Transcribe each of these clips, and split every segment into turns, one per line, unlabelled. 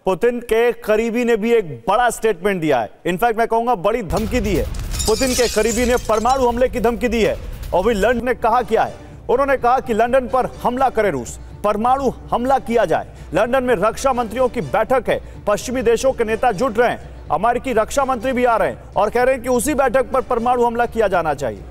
Putin के करीबी ने भी एक बड़ा स्टेटमेंट दिया है। इनफैक्ट मैं कहूंगा बड़ी धमकी दी है। पुतिन के करीबी ने परमाणु हमले की धमकी दी है। और भी लंदन ने कहा क्या है, उन्होंने कहा कि लंदन पर हमला करे रूस, परमाणु हमला किया जाए। लंदन में रक्षा मंत्रियों की बैठक है, पश्चिमी देशों के नेता जुट रहे हैं, अमेरिकी रक्षा मंत्री भी आ रहे हैं और कह रहे हैं कि उसी बैठक पर परमाणु हमला किया जाना चाहिए।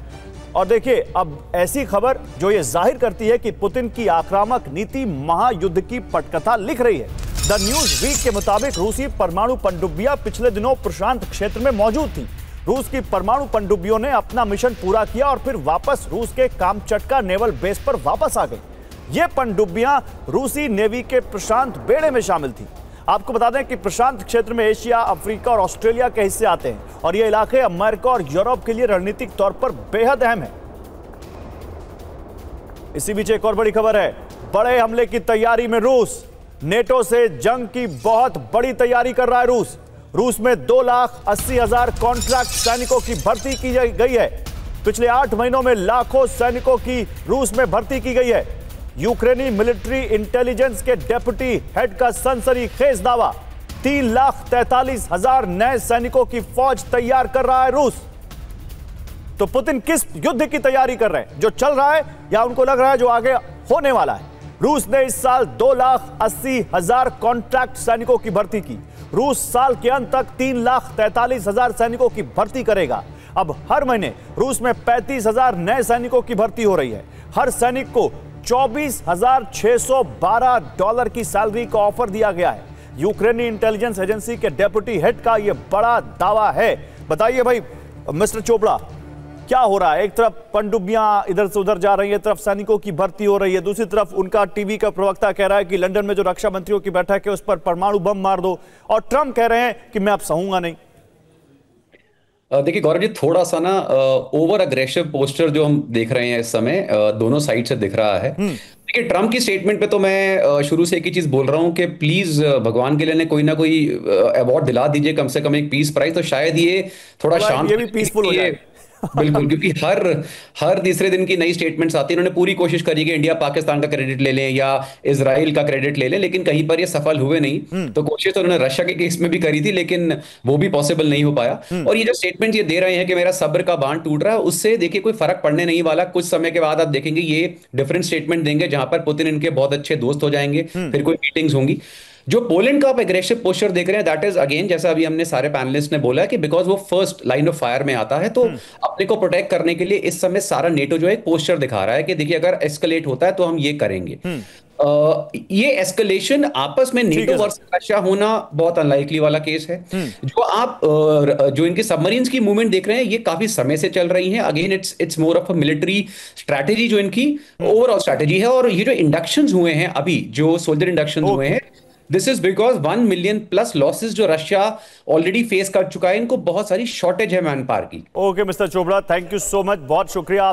और देखिए, अब ऐसी खबर जो ये जाहिर करती है कि पुतिन की आक्रामक नीति महायुद्ध की पटकथा लिख रही है। द न्यूज वीक के मुताबिक रूसी परमाणु पनडुब्बियां पिछले दिनों प्रशांत क्षेत्र में मौजूद थी। रूस की परमाणु पनडुब्बियों ने अपना मिशन पूरा किया और फिर वापस रूस के कामचटका नेवल बेस पर वापस आ गई। ये पनडुब्बियां रूसी नेवी के प्रशांत बेड़े में शामिल थी। आपको बता दें कि प्रशांत क्षेत्र में एशिया, अफ्रीका और ऑस्ट्रेलिया के हिस्से आते हैं और ये इलाके अमेरिका और यूरोप के लिए रणनीतिक तौर पर बेहद अहम है। इसी बीच एक और बड़ी खबर है, बड़े हमले की तैयारी में रूस। नेटो से जंग की बहुत बड़ी तैयारी कर रहा है रूस। रूस में 2,80,000 कॉन्ट्रैक्ट सैनिकों की भर्ती की गई है। पिछले 8 महीनों में लाखों सैनिकों की रूस में भर्ती की गई है। यूक्रेनी मिलिट्री इंटेलिजेंस के डेप्यूटी हेड का सनसनीखेज दावा, 3,43,000 नए सैनिकों की फौज तैयार कर रहा है रूस। तो पुतिन किस युद्ध की तैयारी कर रहे हैं, जो चल रहा है या उनको लग रहा है जो आगे होने वाला है? रूस ने इस साल 2,80,000 कॉन्ट्रैक्ट सैनिकों की भर्ती की। रूस साल के अंत तक 3,43,000 सैनिकों की भर्ती करेगा। अब हर महीने रूस में 35,000 नए सैनिकों की भर्ती हो रही है। हर सैनिक को $24,612 की सैलरी का ऑफर दिया गया है। यूक्रेनी इंटेलिजेंस एजेंसी के डेप्यूटी हेड का यह बड़ा दावा है। बताइए भाई मिस्टर चोपड़ा, क्या हो रहा है? एक तरफ पनडुब्बियां इधर से उधर जा रही है, तरफ सैनिकों की भर्ती हो रही है, दूसरी तरफ उनका टीवी का प्रवक्ता कह रहा है कि लंदन में जो रक्षा मंत्रियों की बैठक है उस पर परमाणु बम मार दो, और ट्रंप कह रहे हैं कि मैं अब सहूंगा नहीं।
देखिए गौरव जी, थोड़ा सा ना ओवर अग्रेसिव पोस्टर जो हम देख रहे हैं इस समय दोनों साइड से दिख रहा है। देखिए ट्रंप की स्टेटमेंट पे तो मैं शुरू से एक ही चीज बोल रहा हूं कि प्लीज भगवान के लिए कोई ना कोई अवार्ड दिला दीजिए, कम से कम एक पीस प्राइज, तो शायद ये थोड़ा शांत,
ये भी पीसफुल हो जाए।
बिल्कुल, क्योंकि हर तीसरे दिन की नई स्टेटमेंट्स आती है। उन्होंने पूरी कोशिश करी कि इंडिया पाकिस्तान का क्रेडिट ले लें या इजराइल का क्रेडिट ले लें, लेकिन कहीं पर ये सफल हुए नहीं। तो कोशिश तो उन्होंने रशिया के केस में भी करी थी, लेकिन वो भी पॉसिबल नहीं हो पाया। और ये जो स्टेटमेंट ये दे रहे हैं कि मेरा सब्र का बांध टूट रहा है, उससे देखिए कोई फर्क पड़ने नहीं वाला। कुछ समय के बाद आप देखेंगे ये डिफरेंट स्टेटमेंट देंगे, जहां पर पुतिन इनके बहुत अच्छे दोस्त हो जाएंगे, फिर कोई मीटिंग्स होंगी। जो पोलैंड का आप एग्रेसिव पोस्चर देख रहे हैं, दैट इज अगेन, जैसा अभी हमने सारे पैनलिस्ट ने बोला है, कि बिकॉज वो फर्स्ट लाइन ऑफ फायर में आता है, तो अपने को प्रोटेक्ट करने के लिए इस समय सारा नेटो जो है एक पोस्चर दिखा रहा है कि देखिए अगर एस्केलेट होता है तो हम ये करेंगे। ये एस्केलेशन आपस में नेटो वर्सेस रशिया होना बहुत अनलाइकली वाला केस है। जो आप जो इनके सबमरीन्स की मूवमेंट देख रहे हैं, ये काफी समय से चल रही है। Again it's more of a military strategy जो इनकी ओवरऑल स्ट्रैटेजी है। और ये जो इंडक्शंस हुए हैं अभी, जो सोल्जर इंडक्शंस हुए हैं, this is because 1 million plus losses जो रशिया ऑलरेडी फेस कर चुका है। इनको बहुत सारी शॉर्टेज है मैन पावर की।
Okay mister Chopra, thank you so much, बहुत शुक्रिया।